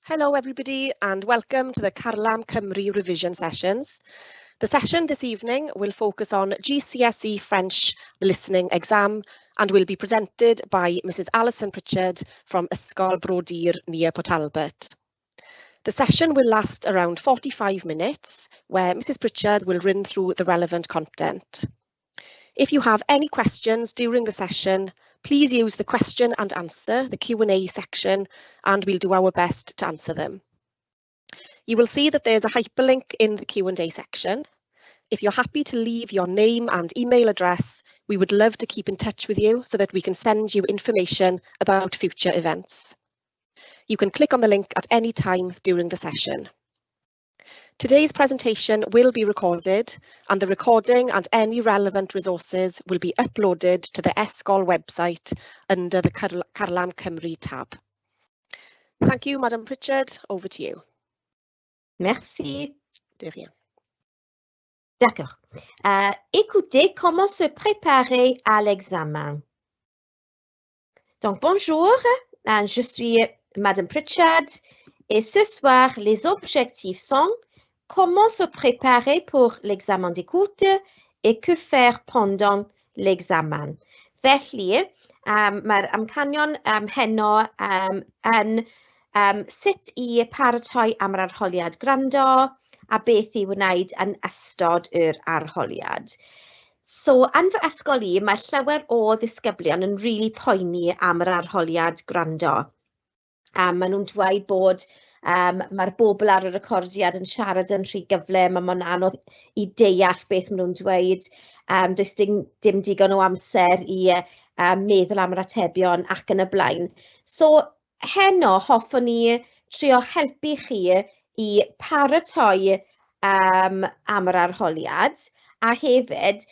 Hello everybody and welcome to the Carlam Cymru revision sessions. The session this evening will focus on GCSE French listening exam and will be presented by Mrs Alison Pritchard from e-sgol Brodir near Port Talbot. The session will last around 45 minutes where Mrs Pritchard will run through the relevant content. If you have any questions during the session, please use the question and answer, the Q&A section, and we'll do our best to answer them. You will see that there's a hyperlink in the Q&A section. If you're happy to leave your name and email address, we would love to keep in touch with you so that we can send you information about future events. You can click on the link at any time during the session. Today's presentation will be recorded and the recording and any relevant resources will be uploaded to the e-sgol website under the Carlam Cymru tab. Thank you, Madam Pritchard. Over to you. Merci. De rien. D'accord. Écoutez comment se préparer à l'examen. Donc, bonjour, je suis Madame Pritchard et ce soir, les objectifs sont comment se préparer pour l'examen d'écoute et que faire pendant l'examen. Felly, mae'r amcanion heno yn sut I paratoi am yr arholiad gwrando a beth I wneud yn ystod yr arholiad. So, yn fy ysgol I, mae llawer o ddisgyblion yn rili poeni am yr arholiad gwrando. Maen nhw'n dweud bod mae'r bobl ar y recordiad yn siarad yn rhy gyflym a mae'n anodd I deall beth maen nhw'n dweud. Does dim digon o amser I meddwl am yr atebion ac yn y blaen. So, heno hoffwn I trio helpu chi I paratoi am yr arholiad a hefyd...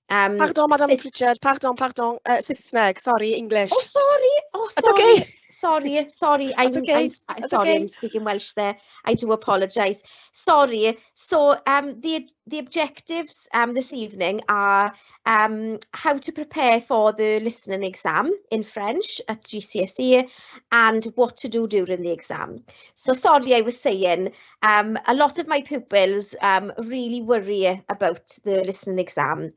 Pardon, Madam Pritchard, pardon, Saesneg, sorry, English. Oh, sorry. That's okay. Sorry. I'm speaking Welsh there. I do apologise. Sorry. So the objectives this evening are how to prepare for the listening exam in French at GCSE and what to do during the exam. So sorry, I was saying a lot of my pupils really worry about the listening exam.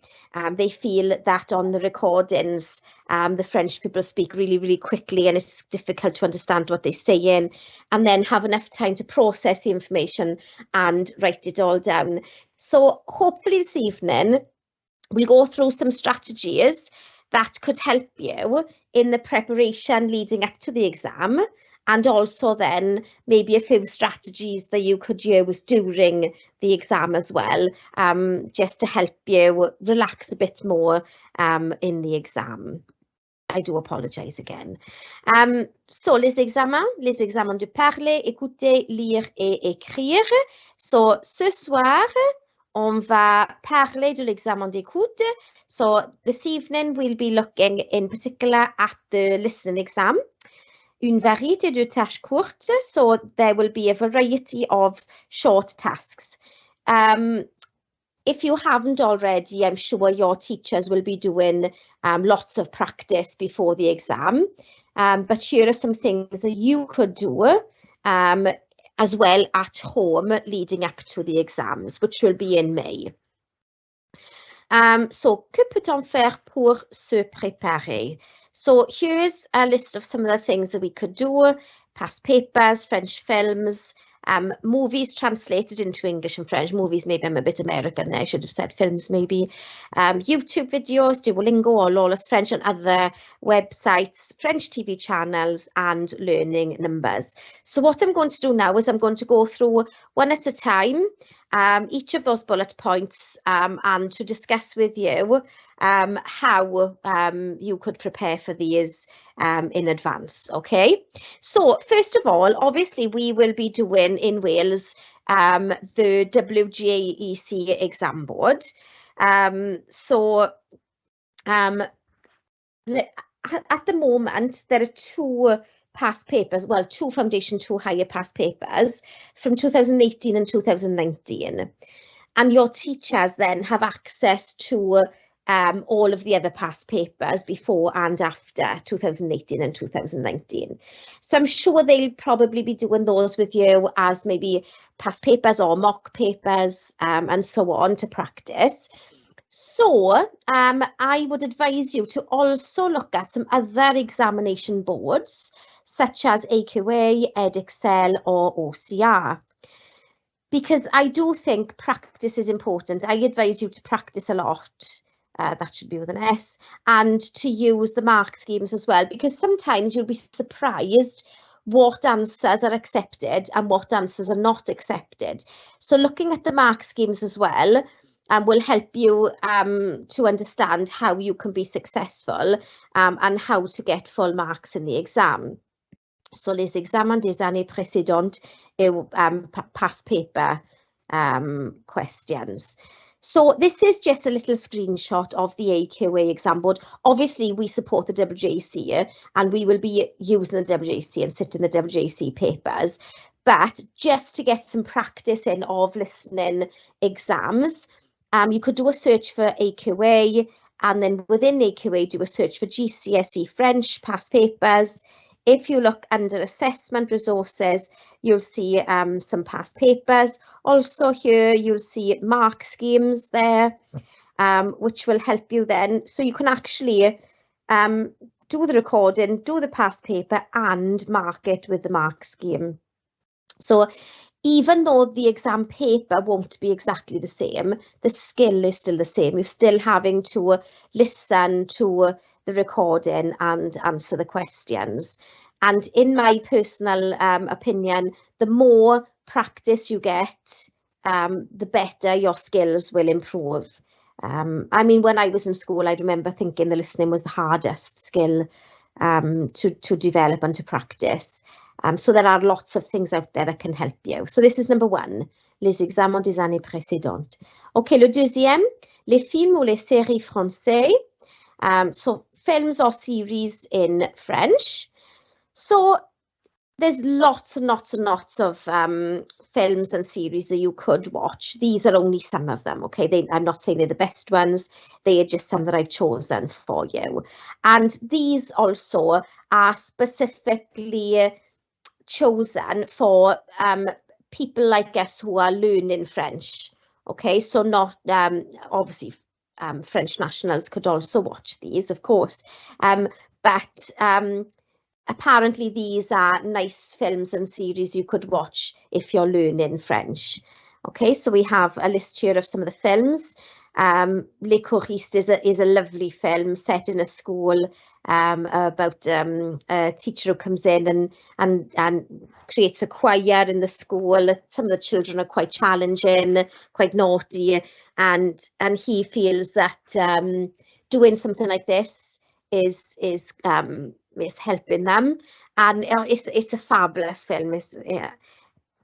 They feel that on the recordings, the French people speak really, really quickly and it's difficult to understand what they're saying and then have enough time to process the information and write it all down. So hopefully this evening, we'll go through some strategies that could help you in the preparation leading up to the exam and also then maybe a few strategies that you could use during the exam as well, just to help you relax a bit more in the exam. I do apologise again. So, les examens de parler, écouter, lire et écrire. So, ce soir, on va parler de l'examen d'écoute. So, this evening, we'll be looking in particular at the listening exam. Une variété de tâches courtes, so there will be a variety of short tasks. If you haven't already, I'm sure your teachers will be doing lots of practice before the exam. But here are some things that you could do as well at home leading up to the exams, which will be in May. So, que peut-on faire pour se préparer? So here's a list of some of the things that we could do: past papers, French films, movies translated into English and French. Movies, maybe I'm a bit American there, I should have said films maybe. YouTube videos, Duolingo or Lawless French and other websites, French TV channels and learning numbers. So what I'm going to do now is I'm going to go through one at a time, each of those bullet points and to discuss with you how you could prepare for these in advance, okay? So first of all, obviously we will be doing in Wales the WGEC exam board. So at the moment there are two past papers, well, two foundation, two higher past papers from 2018 and 2019. And your teachers then have access to all of the other past papers before and after 2018 and 2019. So I'm sure they'll probably be doing those with you as maybe past papers or mock papers and so on to practice. So I would advise you to also look at some other examination boards such as AQA, Edexcel or OCR. Because I do think practice is important. I advise you to practice a lot. That should be with an S, and to use the mark schemes as well, because sometimes you'll be surprised what answers are accepted and what answers are not accepted. So looking at the mark schemes as well will help you to understand how you can be successful and how to get full marks in the exam. So les examens des années précédentes yw past paper questions. So this is just a little screenshot of the AQA exam board. Obviously, we support the WJC and we will be using the WJC and sitting the WJC papers. But just to get some practice in of listening exams, you could do a search for AQA and then within AQA do a search for GCSE French past papers. If you look under assessment resources, you'll see some past papers. Also here, you'll see mark schemes there, which will help you then. So you can actually do the recording, do the past paper and mark it with the mark scheme. So even though the exam paper won't be exactly the same, the skill is still the same. You're still having to listen to the recording and answer the questions. And in my personal opinion, the more practice you get, the better your skills will improve. I mean, when I was in school, I remember thinking the listening was the hardest skill to develop and to practice. So there are lots of things out there that can help you. So this is number one, les examens des années précédentes. OK, le deuxième, les films ou les séries français. So films or series in French. So there's lots and lots and lots of films and series that you could watch. These are only some of them, okay? I'm not saying they're the best ones. They are just some that I've chosen for you. And these also are specifically chosen for people like us who are learning French, okay? So not, obviously, French nationals could also watch these, of course, but apparently these are nice films and series you could watch if you're learning French. Okay, so we have a list here of some of the films. Les Choristes is a lovely film set in a school about a teacher who comes in and creates a choir in the school. Some of the children are quite challenging, quite naughty, and he feels that doing something like this is helping them, and it's a fabulous film.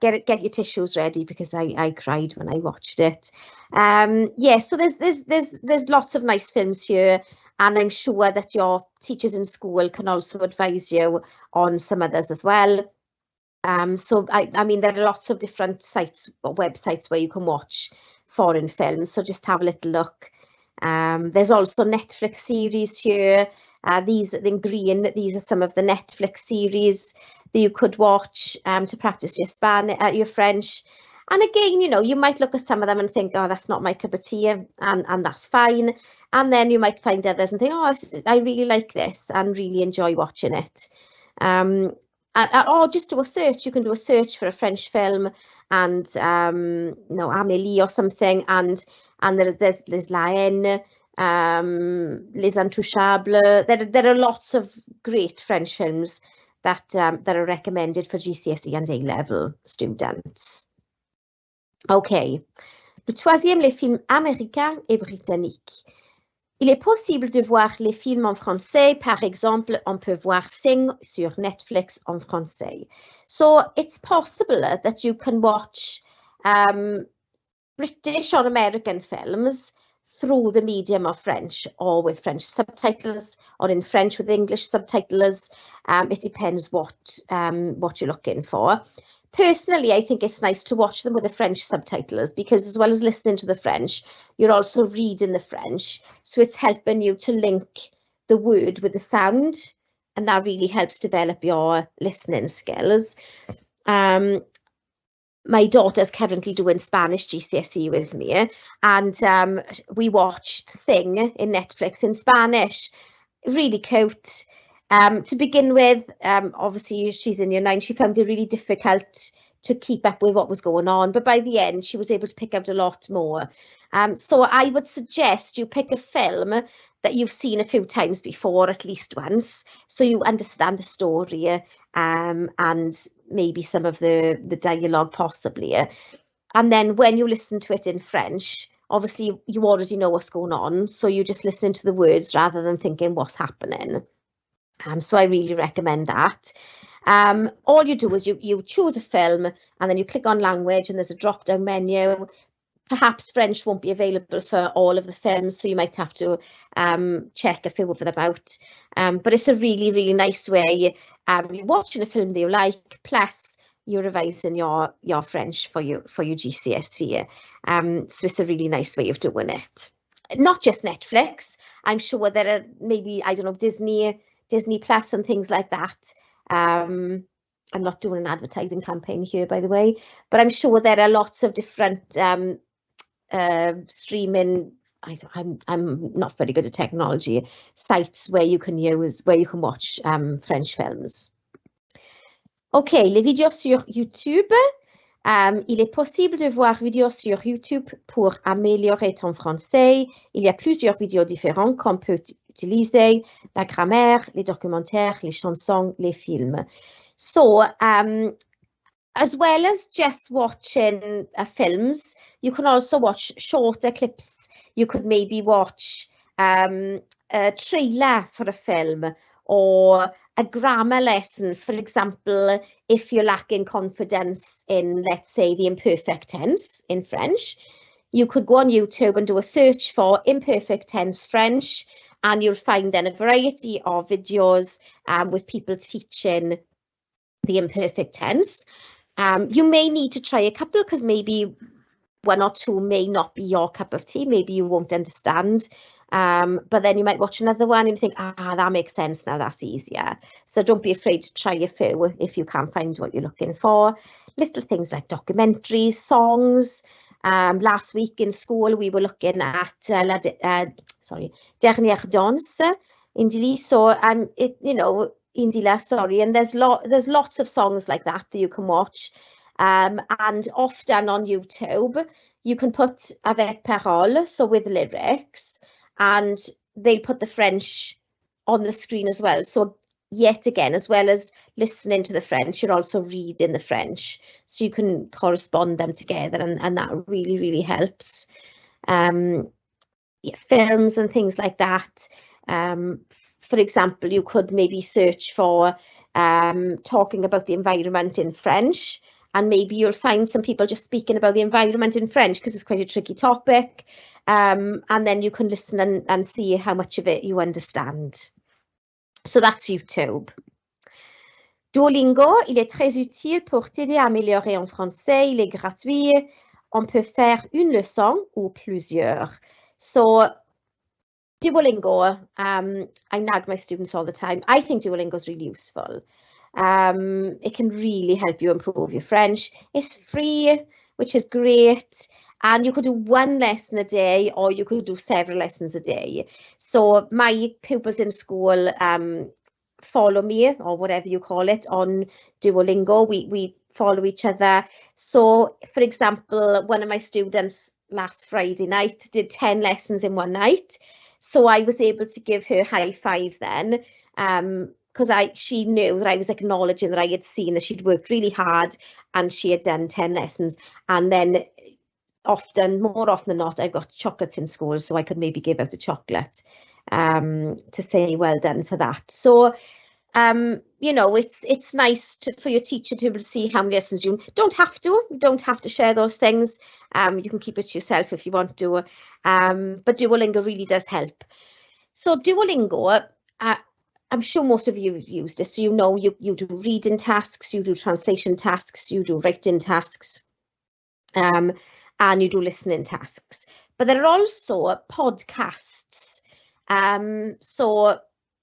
Get your tissues ready because I cried when I watched it. Yeah, so there's lots of nice films here, and I'm sure that your teachers in school can also advise you on some others as well. So I mean, there are lots of different sites or websites where you can watch foreign films, so just have a little look. There's also Netflix series here. These in green, these are some of the Netflix series that you could watch to practice your French. And again, you know, you might look at some of them and think, oh, that's not my cup of tea, and that's fine. And then you might find others and think, oh, I really like this and really enjoy watching it. Or just do a search. You can do a search for a French film and, you know, Amélie or something, and there's La Haine, Les Intouchables. There are lots of great French films that are recommended for GCSE and A-level students. OK. Le troisième, les films américains et britanniques. Il est possible de voir les films en français. Par exemple, on peut voir Sing sur Netflix en français. So it's possible that you can watch British or American films through the medium of French, or with French subtitles, or in French with English subtitles. It depends what you're looking for. Personally, I think it's nice to watch them with the French subtitles because as well as listening to the French, you're also reading the French. So it's helping you to link the word with the sound, and that really helps develop your listening skills. My daughter's currently doing Spanish GCSE with me, and we watched Sing in Netflix in Spanish. Really cute. To begin with, obviously she's in year 9, she found it really difficult to keep up with what was going on, but by the end she was able to pick out a lot more. So I would suggest you pick a film that you've seen a few times before, at least once, so you understand the story and maybe some of the dialogue possibly. And then when you listen to it in French, obviously you already know what's going on, so you just listen to the words rather than thinking what's happening. So I really recommend that. All you do is you choose a film and then you click on language and there's a drop-down menu. Perhaps French won't be available for all of the films, so you might have to check a few of them out. But it's a really, really nice way. You're watching a film that you like, plus you're revising your French for your GCSE. So it's a really nice way of doing it. Not just Netflix. I'm sure there are maybe, I don't know, Disney Plus and things like that. I'm not doing an advertising campaign here, by the way, but I'm sure there are lots of different streaming, I'm not very good at technology, sites where you can watch French films. Ok, les vidéos sur YouTube. Il est possible de voir vidéos sur YouTube pour améliorer ton français. Il y a plusieurs vidéos différentes qu'on peut utiliser, la grammaire, les documentaires, les chansons, les films. So, as well as just watching films, you can also watch shorter clips. You could maybe watch a trailer for a film or a grammar lesson, for example, if you're lacking confidence in, let's say, the imperfect tense in French, you could go on YouTube and do a search for imperfect tense French, and you'll find then a variety of videos with people teaching the imperfect tense. You may need to try a couple because maybe one or two may not be your cup of tea. Maybe you won't understand. But then you might watch another one and think, that makes sense now, that's easier. So don't be afraid to try a few if you can't find what you're looking for. Little things like documentaries, songs. Last week in school, we were looking at Dernière Danse, Indili. So, Indila, sorry, and there's lots of songs like that you can watch. And often on YouTube, you can put avec parole, so with lyrics, and they'll put the French on the screen as well. So yet again, as well as listening to the French, you're also reading the French. So you can correspond them together, and that really, really helps. Films and things like that. For example, you could maybe search for talking about the environment in French, and maybe you'll find some people just speaking about the environment in French because it's quite a tricky topic. And then you can listen and see how much of it you understand. So that's YouTube. Duolingo, il est très utile pour t'aider à améliorer en français. Il est gratuit. On peut faire une leçon ou plusieurs. So Duolingo, I nag my students all the time. I think Duolingo is really useful. It can really help you improve your French. It's free, which is great. And you could do one lesson a day, or you could do several lessons a day. So my pupils in school follow me, or whatever you call it, on Duolingo. We follow each other. So, for example, one of my students last Friday night did 10 lessons in one night. So I was able to give her high five then, because she knew that I was acknowledging that I had seen that she'd worked really hard and she had done 10 lessons. And then more often than not, I've got chocolates in school, so I could maybe give out a chocolate to say well done for that. So, it's nice for your teacher to be able to see how many lessons you don't have to share those things. You can keep it to yourself if you want to, but Duolingo really does help. So Duolingo, I'm sure most of you have used this, so you know you do reading tasks, you do translation tasks, you do writing tasks, and you do listening tasks. But there are also podcasts, so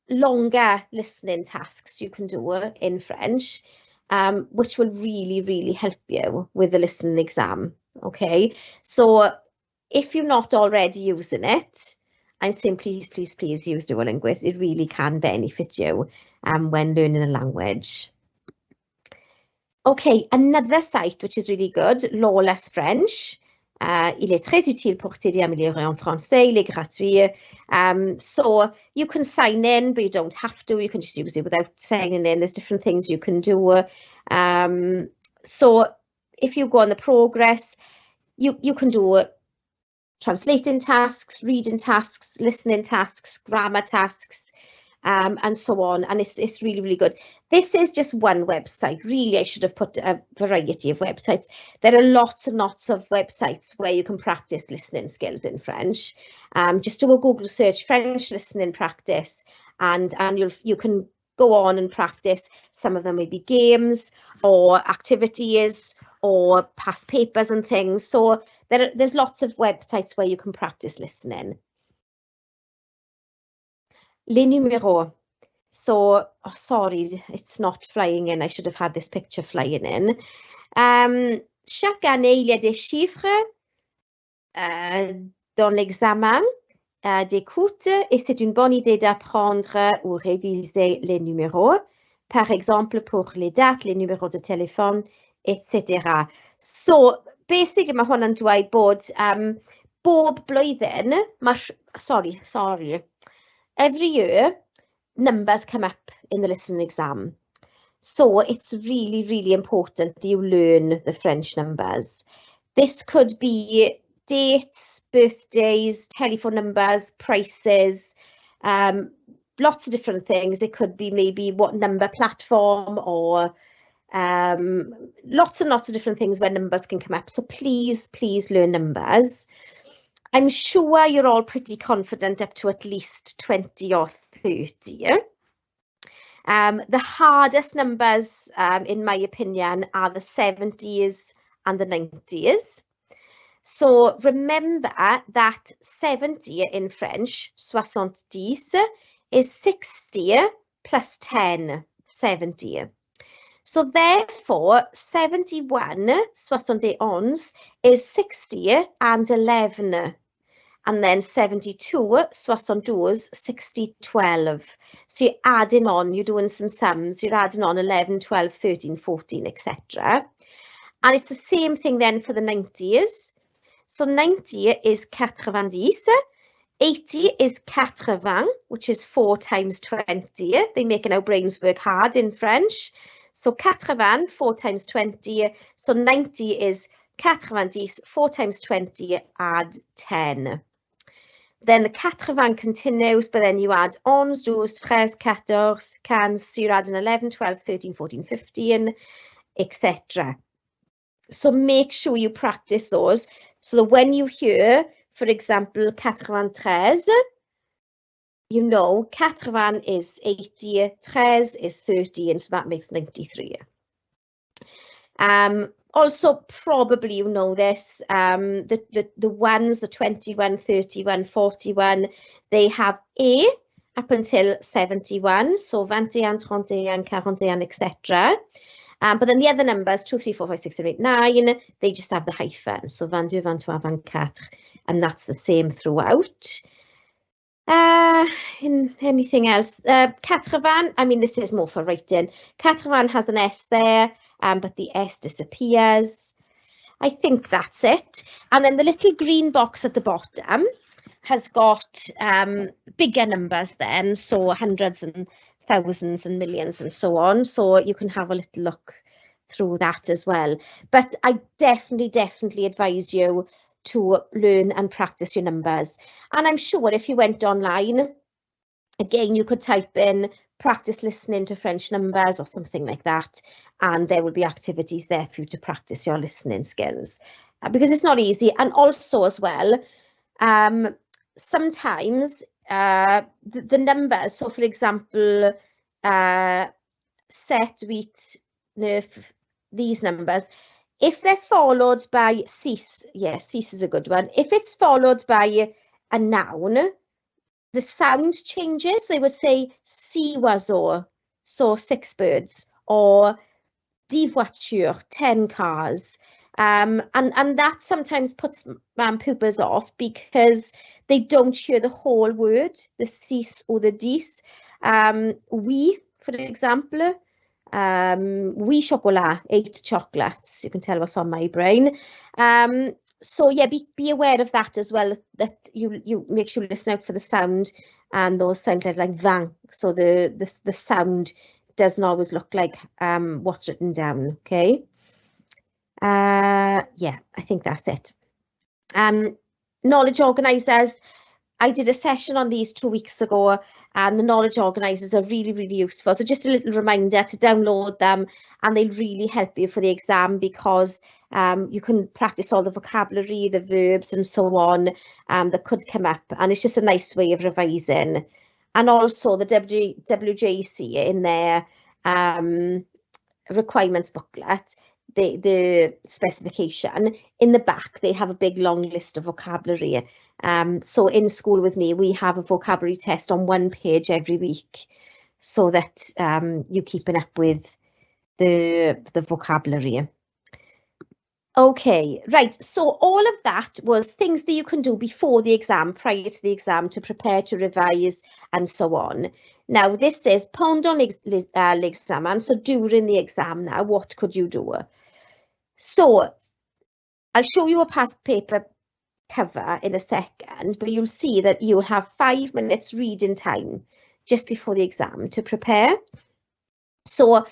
longer listening tasks you can do in French, which will really, really help you with the listening exam. Okay, so if you're not already using it, I'm saying please, please, please use Duolingo. It really can benefit you when learning a language. Okay, another site which is really good, Lawless French. Il est très utile pour t'aider à améliorer en français. Il est gratuit. So you can sign in, but you don't have to. You can just use it without signing in. There's different things you can do. So if you go on the progress, you can do translating tasks, reading tasks, listening tasks, grammar tasks, and so on. And it's really, really good. This is just one website. Really, I should have put a variety of websites. There are lots and lots of websites where you can practice listening skills in French. Just do a Google search, French listening practice, and you can go on and practice. Some of them may be games or activities or past papers and things. So there's lots of websites where you can practice listening. Les numéros. So, oh, sorry, it's not flying in. I should have had this picture flying in. Chaque année, il y a des chiffres dans l'examen d'écoute et c'est une bonne idée d'apprendre ou réviser les numéros. Par exemple, pour les dates, les numéros de téléphone, etc. So, basically, mae hwnna'n dweud bod bob blwyddyn, sorry. Every year, numbers come up in the listening exam. So it's really, really important that you learn the French numbers. This could be dates, birthdays, telephone numbers, prices, lots of different things. It could be maybe what number platform or lots and lots of different things where numbers can come up. So please, please learn numbers. I'm sure you're all pretty confident up to at least 20 or 30. The hardest numbers, in my opinion, are the 70s and the 90s. So remember that 70 in French, 70, is 60 plus 10, 70. So therefore, 71, 71, is 60 and 11. And then 72, 72, 60, 12. So you're adding on, you're doing some sums, you're adding on 11, 12, 13, 14, etc. And it's the same thing then for the 90s. So 90 is 90, 80 is 80, which is 4 times 20. They're making our brains work hard in French. So 80, 4 times 20. So 90 is 90, 4 times 20, add 10. Then the 80 continues, but then you add 11, 12, 13, 14, 15, so you're adding 11, 12, 13, 14, 15, etc. So make sure you practice those, so that when you hear, for example, 93, you know 80 is 80, 13 is 13, so that makes 93. Also, probably you know this, the ones, the 21, 31, 41, they have A up until 71, so 21, 31, 41, etc. But then the other numbers, 2, 3, 4, 5, 6, 7, 8, 9, they just have the hyphen, so 22, 23, 24, and that's the same throughout. Anything else? 80, I mean, this is more for writing. 80 has an S there, but the S disappears. I think that's it. And then the little green box at the bottom has got bigger numbers then, so hundreds and thousands and millions and so on. So you can have a little look through that as well. But I definitely advise you to learn and practice your numbers. And I'm sure if you went online, again, you could type in practice listening to French numbers or something like that, and there will be activities there for you to practice your listening skills, because it's not easy. And also as well, sometimes the numbers. So for example, set, wheat, nerf, these numbers. If they're followed by cease, yes, cease is a good one. If it's followed by a noun, the sound changes. They would say si oiseaux, so 6 birds, or 10 voitures, 10 cars. And that sometimes puts pupils off because they don't hear the whole word, the cease or the dis. We, for example, we chocolat, 8 chocolates. You can tell what's on my brain. So yeah, be aware of that as well, that you make sure you listen out for the sound, and those sound like vang. So the sound doesn't always look like what's written down, okay? Yeah, I think that's it. Knowledge organisers. I did a session on these 2 weeks ago, and the knowledge organisers are really, really useful. So just a little reminder to download them, and they really help you for the exam, because you can practice all the vocabulary, the verbs and so on that could come up, and it's just a nice way of revising. And also the WJC in their requirements booklet, the specification, in the back they have a big long list of vocabulary. So in school with me, we have a vocabulary test on 1 page every week, so that you're keeping up with the vocabulary. Okay, right, so all of that was things that you can do before the exam, prior to the exam, to prepare, to revise, and so on. Now, this says pendant l'examen, so during the exam now, what could you do? So, I'll show you a past paper cover in a second, but you'll see that you'll have 5 minutes reading time just before the exam to prepare. So,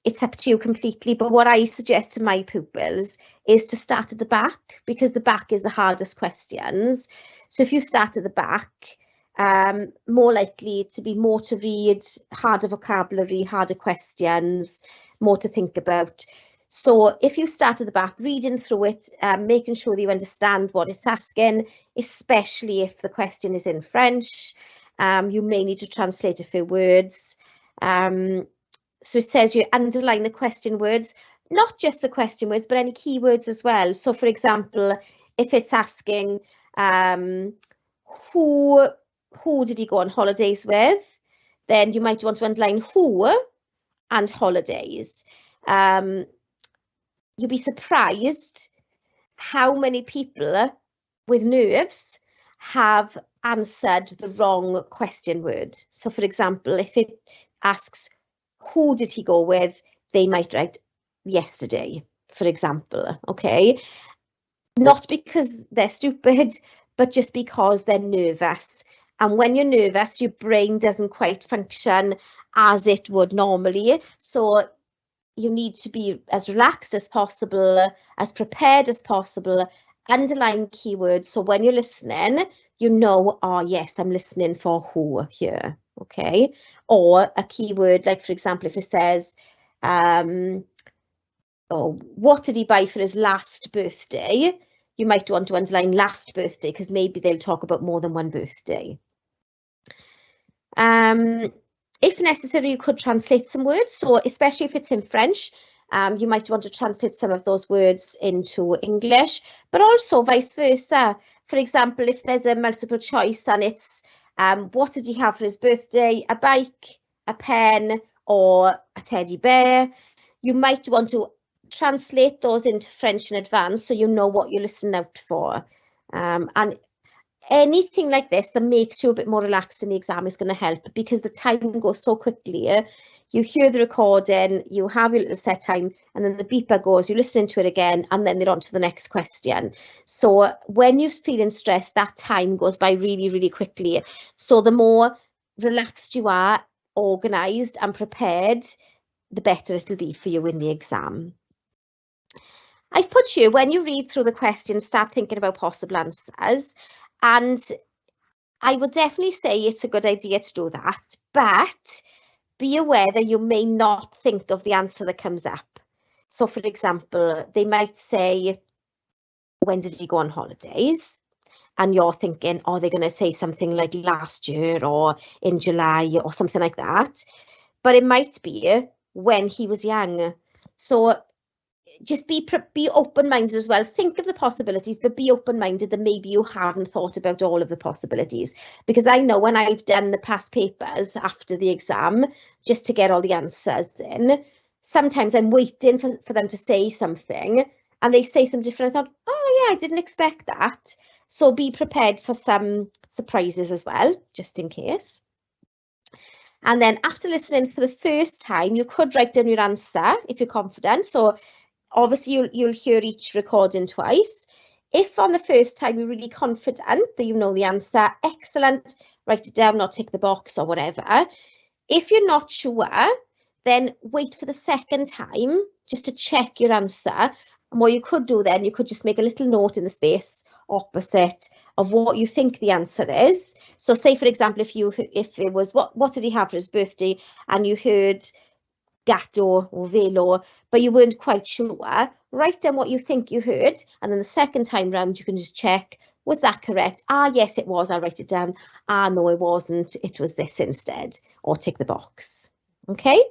it's up to you completely, but what I suggest to my pupils is to start at the back, because the back is the hardest questions. So if you start at the back, more likely to be more to read, harder vocabulary, harder questions, more to think about. So if you start at the back, reading through it, making sure that you understand what it's asking, especially if the question is in French, you may need to translate a few words. So it says you underline the question words, not just the question words, but any keywords as well. So for example, if it's asking who did he go on holidays with, then you might want to underline who and holidays. You'll be surprised how many people with nerves have answered the wrong question word. So for example, if it asks who did he go with, they might write yesterday, for example, okay? Not because they're stupid, but just because they're nervous. And when you're nervous, your brain doesn't quite function as it would normally. So you need to be as relaxed as possible, as prepared as possible, underline keywords. So when you're listening, you know, oh yes, I'm listening for who here. Okay, or a keyword, like for example, if it says, oh, what did he buy for his last birthday? You might want to underline last birthday, because maybe they'll talk about more than one birthday. If necessary, you could translate some words. So especially if it's in French, you might want to translate some of those words into English, but also vice versa. For example, if there's a multiple choice and it's what did he have for his birthday? A bike, a pen, or a teddy bear. You might want to translate those into French in advance so you know what you're listening out for. And anything like this that makes you a bit more relaxed in the exam is going to help, because the time goes so quickly. You hear the recording, you have your little set time, and then the beeper goes, you listen to it again, and then they're on to the next question. So when you're feeling stressed, that time goes by really, really quickly. So the more relaxed you are, organised and prepared, the better it'll be for you in the exam. I've put here, when you read through the questions, start thinking about possible answers. And I would definitely say it's a good idea to do that, but be aware that you may not think of the answer that comes up. So for example, they might say, when did he go on holidays? and you're thinking, oh, they're going to say something like last year or in July or something like that. But it might be when he was young. So just be open-minded as well. Think of the possibilities, but be open-minded that maybe you haven't thought about all of the possibilities. Because I know when I've done the past papers after the exam, just to get all the answers in, sometimes I'm waiting for them to say something, and they say something different. I thought, oh yeah, I didn't expect that. So be prepared for some surprises as well, just in case. And then after listening for the first time, you could write down your answer if you're confident. So obviously, you'll hear each recording twice. If on the first time you're really confident that you know the answer, excellent, write it down or tick the box or whatever. If you're not sure, then wait for the second time just to check your answer. And what you could do then, you could just make a little note in the space opposite of what you think the answer is. So say, for example, if it was, what did he have for his birthday? And you heard gatto or velo, but you weren't quite sure, write down what you think you heard, and then the second time round you can just check, was that correct? Ah, yes, it was, I'll write it down. Ah, no, it wasn't, it was this instead, or tick the box. Okay?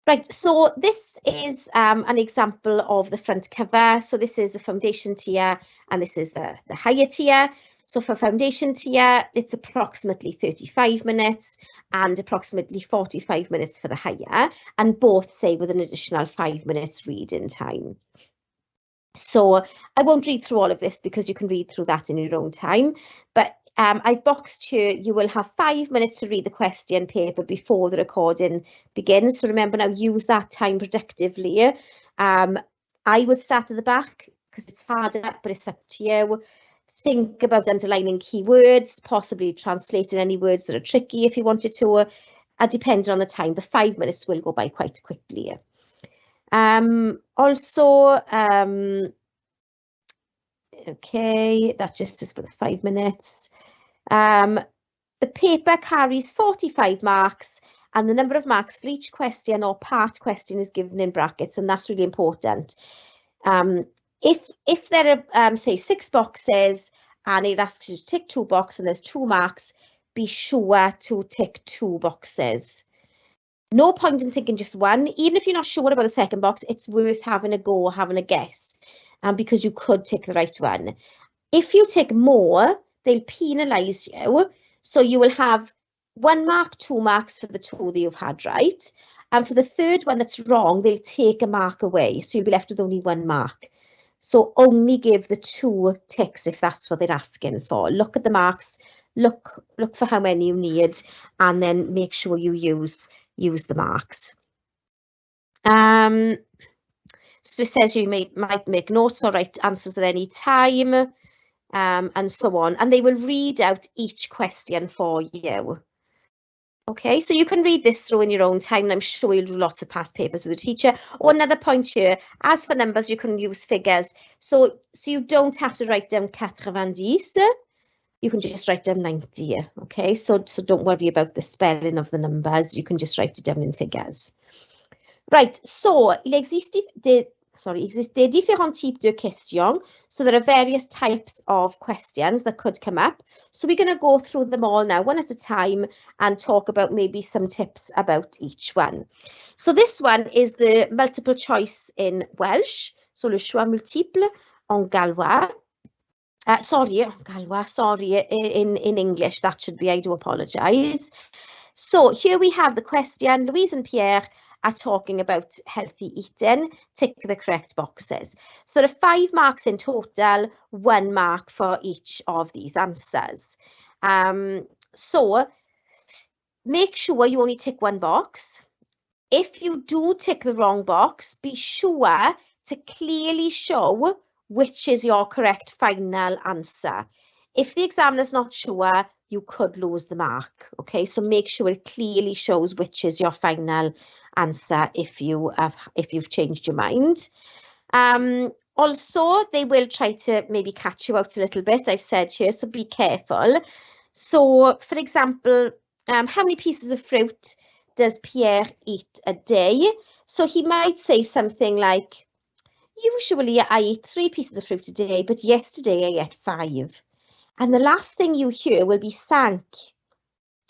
Right, so this is an example of the front cover. So this is a foundation tier, and this is the higher tier. So for foundation tier, it's approximately 35 minutes and approximately 45 minutes for the higher, and both say with an additional 5 minutes reading time. So I won't read through all of this because you can read through that in your own time, but I've boxed here, you will have 5 minutes to read the question paper before the recording begins. So remember now, use that time productively. I would start at the back because it's harder, but it's up to you. Think about underlining keywords, possibly translating any words that are tricky if you wanted to, depending on the time, but 5 minutes will go by quite quickly. Okay, that just is for the 5 minutes. The paper carries 45 marks, and the number of marks for each question or part question is given in brackets, and that's really important. If there are, say, 6 boxes, and it asks you to tick 2 boxes and there's 2 marks, be sure to tick 2 boxes. No point in ticking just one. Even if you're not sure about the second box, it's worth having a go, having a guess, because you could tick the right one. If you tick more, they'll penalise you. So you will have 1 mark, 2 marks for the 2 that you've had right. And for the third one that's wrong, they'll take a mark away. So you'll be left with only 1 mark. So only give the 2 ticks if that's what they're asking for. Look at the marks, look for how many you need, and then make sure you use the marks. So it says you might make notes or write answers at any time, and so on. And they will read out each question for you. Okay, so you can read this through in your own time, and I'm sure you'll do lots of past papers with the teacher. Or another point here, as for numbers, you can use figures. So you don't have to write down 90. You can just write down 90, okay? So don't worry about the spelling of the numbers. You can just write it down in figures. Right, so il existe des différents types de questions. So there are various types of questions that could come up. So we're going to go through them all now, one at a time, and talk about maybe some tips about each one. So this one is the multiple choice in Welsh. So le choix multiple en gallois. Sorry, in English, that should be, I do apologise. So here we have the question. Louise and Pierre are talking about healthy eating. Tick the correct boxes. So there are 5 marks in total, 1 mark for each of these answers. So make sure you only tick 1 box. If you do tick the wrong box, be sure to clearly show which is your correct final answer. If the examiner's not sure, you could lose the mark. Okay, so make sure it clearly shows which is your final answer if you've changed your mind. Also, they will try to maybe catch you out a little bit, I've said here, so be careful. So, for example, how many pieces of fruit does Pierre eat a day? So he might say something like, usually I eat 3 pieces of fruit a day, but yesterday I ate 5. And the last thing you hear will be 5.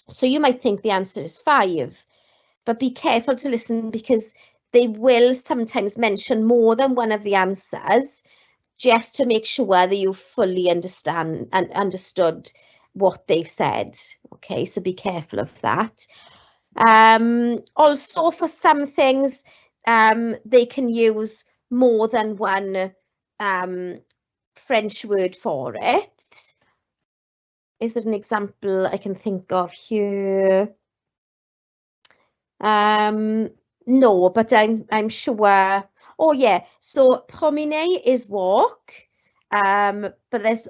So you might think the answer is 5, but be careful to listen because they will sometimes mention more than one of the answers just to make sure that you fully understand and understood what they've said. Okay, so be careful of that. Also, for some things, they can use more than one French word for it. Is there an example I can think of here? No, but I'm sure. Oh yeah, so promener is walk. But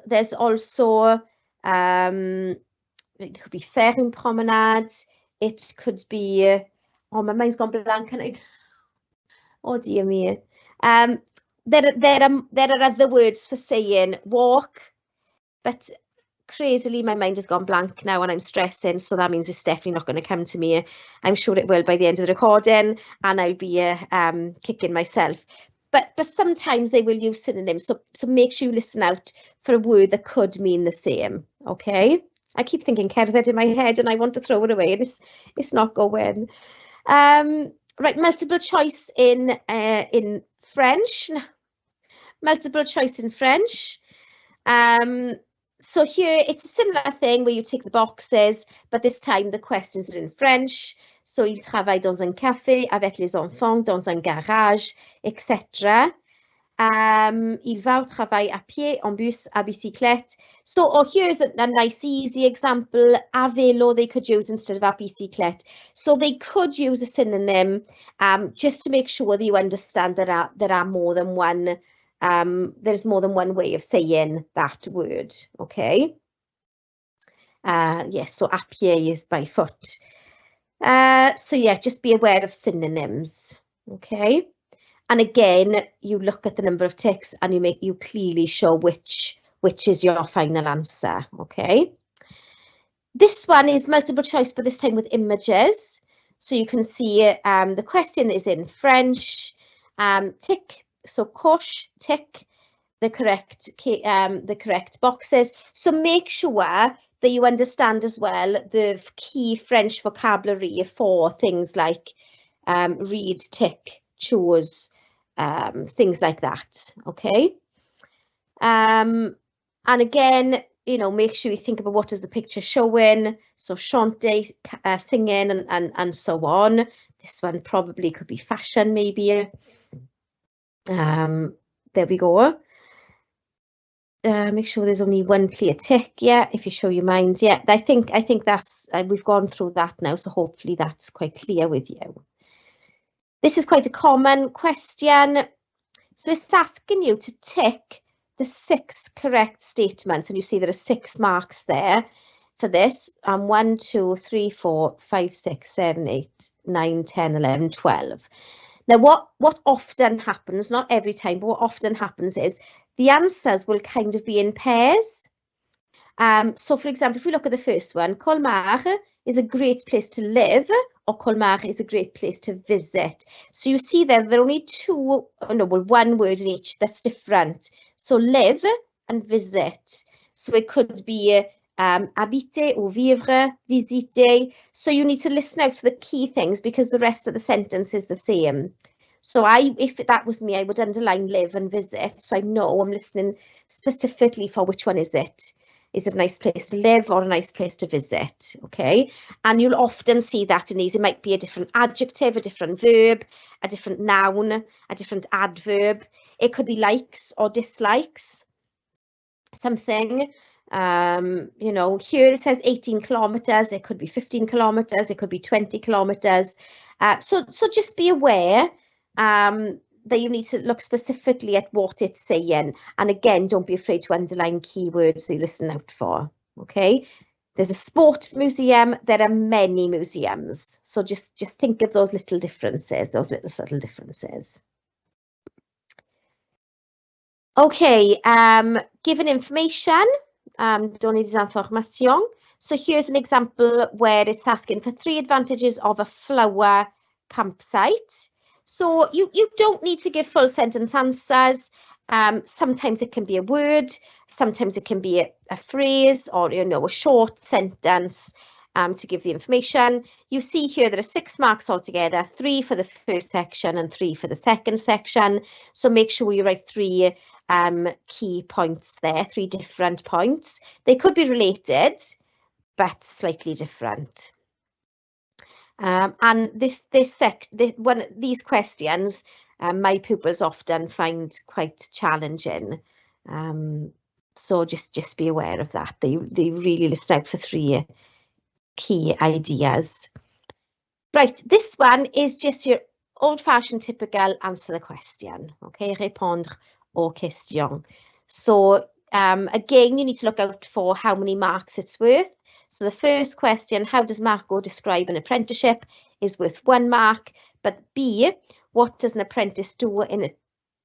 there's also it could be faire une promenade. It could be oh, my mind's gone blank, and oh dear me. There are other words for saying walk, but crazily my mind has gone blank now and I'm stressing, so that means it's definitely not going to come to me. I'm sure it will by the end of the recording, and I'll be kicking myself. But sometimes they will use synonyms, so make sure you listen out for a word that could mean the same. Okay, I keep thinking cerdded in my head and I want to throw it away, and it's not going. Right, multiple choice in French. Multiple choice in French. So here it's a similar thing where you tick the boxes, but this time the questions are in French. So il travaille dans un café avec les enfants dans un garage, etc. Il va au travail à pied, en bus, à bicyclette. So here's a nice easy example. À vélo they could use instead of à bicyclette. So they could use a synonym just to make sure that you understand that there are more than one. There's more than one way of saying that word, okay? Yes, so à pied is by foot. So yeah, just be aware of synonyms, okay? And again, you look at the number of ticks and you clearly show which is your final answer, okay? This one is multiple choice, but this time with images. So you can see the question is in French. Tick, so coche, tick the correct boxes. So make sure that you understand as well the key French vocabulary for things like read, tick, choose, things like that, okay? And again, you know, make sure you think about what is the picture showing. So chanter, singing, and so on. This one probably could be fashion, maybe. There we go. Make sure there's only one clear tick. Yeah, if you show your mind. Yeah, I think that's we've gone through that now, so hopefully that's quite clear with you. This is quite a common question. So it's asking you to tick the 6 correct statements, and you see there are 6 marks there for this. 1, 2, 3, 4, 5, 6, 7, 8, 9, 10, 11, 12. Now, what often happens, not every time, but what often happens is the answers will kind of be in pairs. So, for example, if we look at the first one, Colmar is a great place to live, or Colmar is a great place to visit. So you see there are only one word in each that's different. So live and visit. So it could be habiter or vivre, visiter. So you need to listen out for the key things because the rest of the sentence is the same. So if that was me, I would underline live and visit. So I know I'm listening specifically for which one is it. Is it a nice place to live or a nice place to visit? Okay. And you'll often see that in these. It might be a different adjective, a different verb, a different noun, a different adverb. It could be likes or dislikes something. You know, here it says 18 kilometers. It could be 15 kilometers. It could be 20 kilometers. So just be aware that you need to look specifically at what it's saying. And again, don't be afraid to underline keywords you listen out for, okay? There's a sport museum. There are many museums. So just think of those little differences, those little subtle differences. Okay, given information, donner des informations. So here's an example where it's asking for 3 advantages of a flower campsite. So you don't need to give full sentence answers. Sometimes it can be a word, sometimes it can be a phrase, or a short sentence to give the information. You see here there are 6 marks altogether, 3 for the first section and 3 for the second section. So make sure you write 3 key points there, 3 different points. They could be related, but slightly different. And these questions, my pupils often find quite challenging. So just be aware of that. They really listen out for 3 key ideas. Right, this one is just your old-fashioned typical answer the question. Okay, répondre aux questions. So again, you need to look out for how many marks it's worth. So the first question, how does Marco describe an apprenticeship, is worth 1 mark. But B, what does an apprentice do in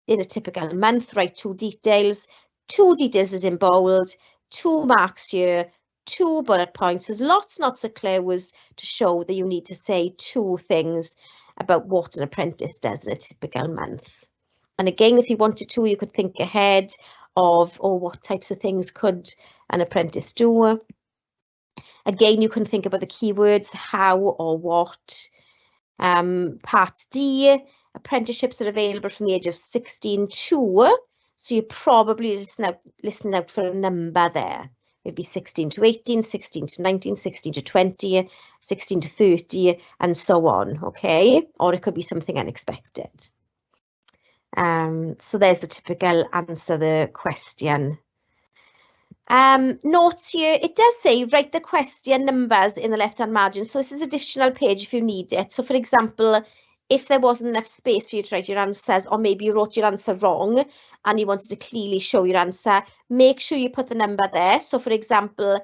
a typical month? Write 2 details. 2 details is in bold, 2 marks here, 2 bullet points. There's lots of clues to show that you need to say 2 things about what an apprentice does in a typical month. And again, if you wanted to, you could think ahead of, what types of things could an apprentice do. Again, you can think about the keywords how or what. Part D, apprenticeships are available from the age of 16 to, so you're probably listening out for a number there. Maybe 16 to 18, 16 to 19, 16 to 20, 16 to 30, and so on, okay? Or it could be something unexpected. So there's the typical answer the question. Notes here, it does say write the question numbers in the left-hand margin. So this is additional page if you need it. So for example, if there wasn't enough space for you to write your answers, or maybe you wrote your answer wrong and you wanted to clearly show your answer, make sure you put the number there. So for example,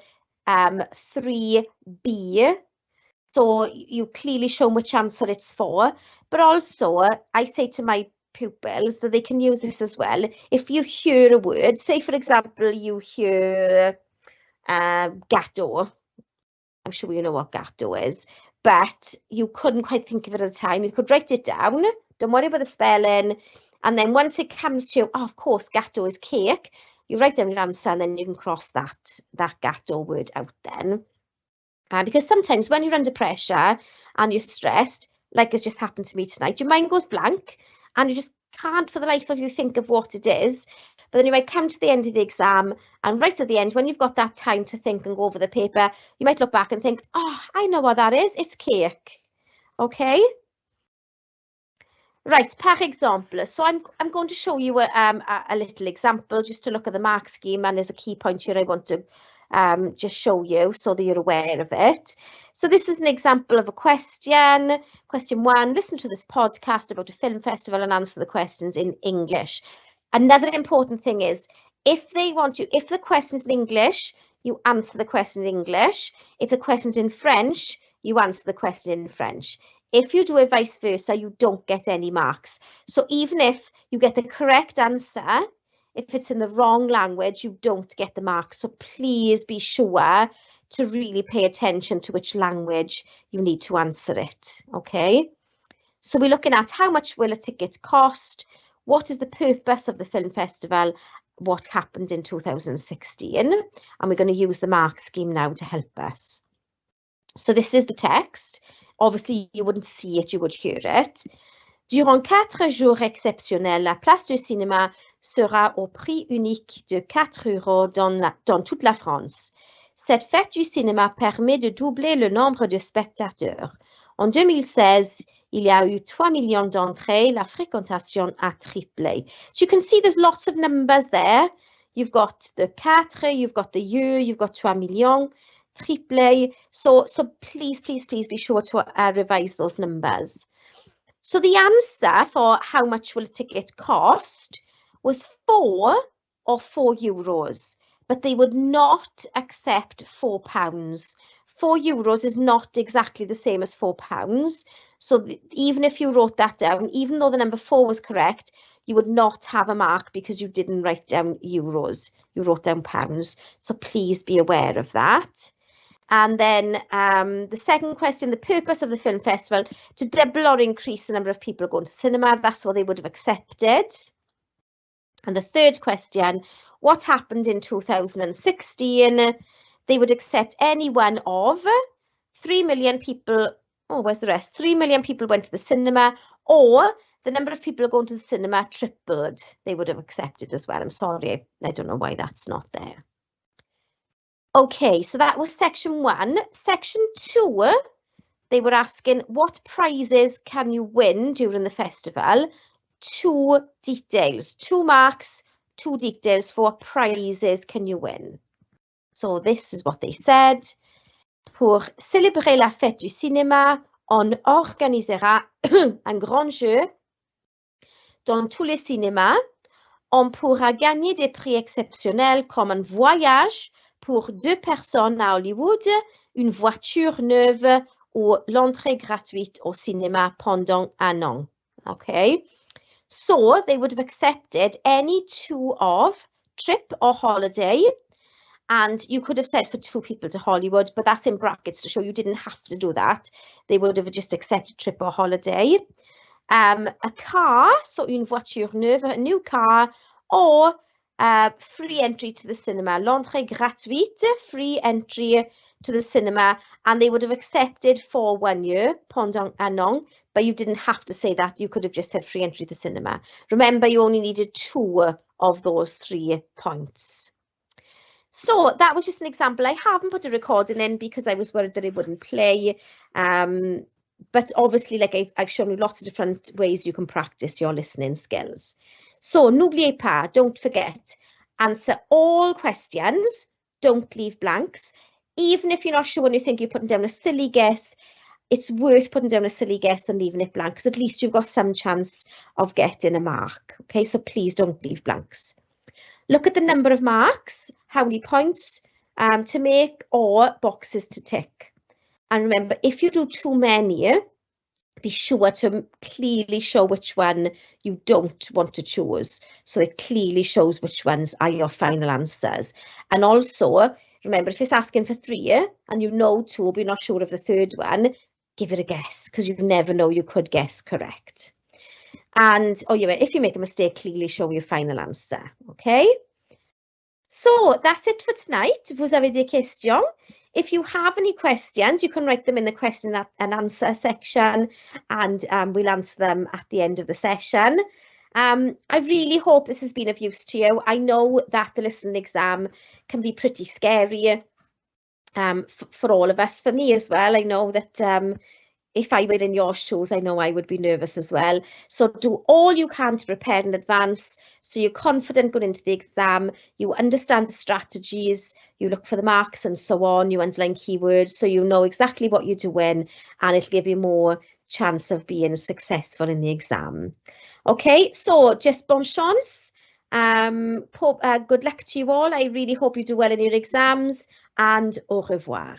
3B. So you clearly show which answer it's for. But also, I say to my pupils that they can use this as well. If you hear a word, say for example, you hear gâteau. I'm sure you know what gâteau is, but you couldn't quite think of it at the time. You could write it down. Don't worry about the spelling. And then once it comes to, of course, gâteau is cake, you write down your answer and then you can cross that gâteau word out then. Because sometimes when you're under pressure and you're stressed, like it's just happened to me tonight, your mind goes blank and you just can't for the life of you think of what it is. But then you might come to the end of the exam, and right at the end, when you've got that time to think and go over the paper, you might look back and think, oh, I know what that is. It's cake. Okay? Right, par exemple. So I'm going to show you a little example just to look at the mark scheme, and there's a key point here I want to just show you so that you're aware of it. So this is an example of a question. Question 1, listen to this podcast about a film festival and answer the questions in English. Another important thing is, if the question's in English, you answer the question in English. If the question's in French, you answer the question in French. If you do it vice versa, you don't get any marks. So even if you get the correct answer, if it's in the wrong language, you don't get the marks. So please be sure to really pay attention to which language you need to answer it, okay? So we're looking at how much will a ticket cost, what is the purpose of the film festival, what happened in 2016, and we're going to use the mark scheme now to help us. So this is the text. Obviously, you wouldn't see it, you would hear it. Durant 4 jours exceptionnels, la place du cinéma sera au prix unique de 4 € dans toute la France. Cette fête du cinéma permet de doubler le nombre de spectateurs. En 2016, il y a eu 3 millions d'entrées, la fréquentation a triplé. So you can see there's lots of numbers there. You've got the 4, you've got the year, you've got 3 millions, triplé. So please be sure to revise those numbers. So the answer for how much will a ticket cost was 4 or 4 euros, but they would not accept £4. 4 euros is not exactly the same as £4. So even if you wrote that down, even though the number 4 was correct, you would not have a mark because you didn't write down euros. You wrote down pounds. So please be aware of that. And then the second question, the purpose of the film festival, to double or increase the number of people going to cinema. That's what they would have accepted. And the third question, what happened in 2016? They would accept any one of 3 million people. Oh, where's the rest? 3 million people went to the cinema, or the number of people going to the cinema tripled. They would have accepted as well. I'm sorry, I don't know why that's not there. Okay, so that was section 1. Section 2, they were asking what prizes can you win during the festival? 2 details, 2 marks, 2 details for what prizes can you win. So this is what they said. Pour célébrer la fête du cinéma, on organisera un grand jeu dans tous les cinémas. On pourra gagner des prix exceptionnels comme un voyage pour 2 personnes à Hollywood, une voiture neuve ou l'entrée gratuite au cinéma pendant un an. Okay, so they would have accepted any 2 of trip or holiday, and you could have said for 2 people to Hollywood, but that's in brackets to show you didn't have to do that. They would have just accepted trip or holiday. A car, so une voiture neuve, a new car, or free entry to the cinema, l'entrée gratuite, free entry to the cinema, and they would have accepted for 1 year, pendant un an, but you didn't have to say that. You could have just said free entry to the cinema. Remember, you only needed 2 of those 3 points. So that was just an example. I haven't put a recording in because I was worried that it wouldn't play. But obviously, like I've shown you lots of different ways you can practice your listening skills. So, n'oubliez pas, don't forget, answer all questions, don't leave blanks. Even if you're not sure when you think you're putting down a silly guess, it's worth putting down a silly guess than leaving it blank, because at least you've got some chance of getting a mark. Okay, so please don't leave blanks. Look at the number of marks, how many points to make or boxes to tick. And remember, if you do too many, be sure to clearly show which one you don't want to choose. So it clearly shows which ones are your final answers. And also, remember, if it's asking for 3 and you know 2, but you're not sure of the 3rd one, give it a guess, because you never know, you could guess correct. And, oh yeah, if you make a mistake, clearly show your final answer, okay? So that's it for tonight. Vous avez des questions? If you have any questions, you can write them in the question and answer section, and we'll answer them at the end of the session. I really hope this has been of use to you. I know that the listening exam can be pretty scary for all of us, for me as well. I know that if I were in your shoes, I know I would be nervous as well. So do all you can to prepare in advance, so you're confident going into the exam, you understand the strategies, you look for the marks and so on, you underline keywords, so you know exactly what you're doing, and it'll give you more chance of being successful in the exam. Okay, so just bonne chance. Good luck to you all. I really hope you do well in your exams, and au revoir.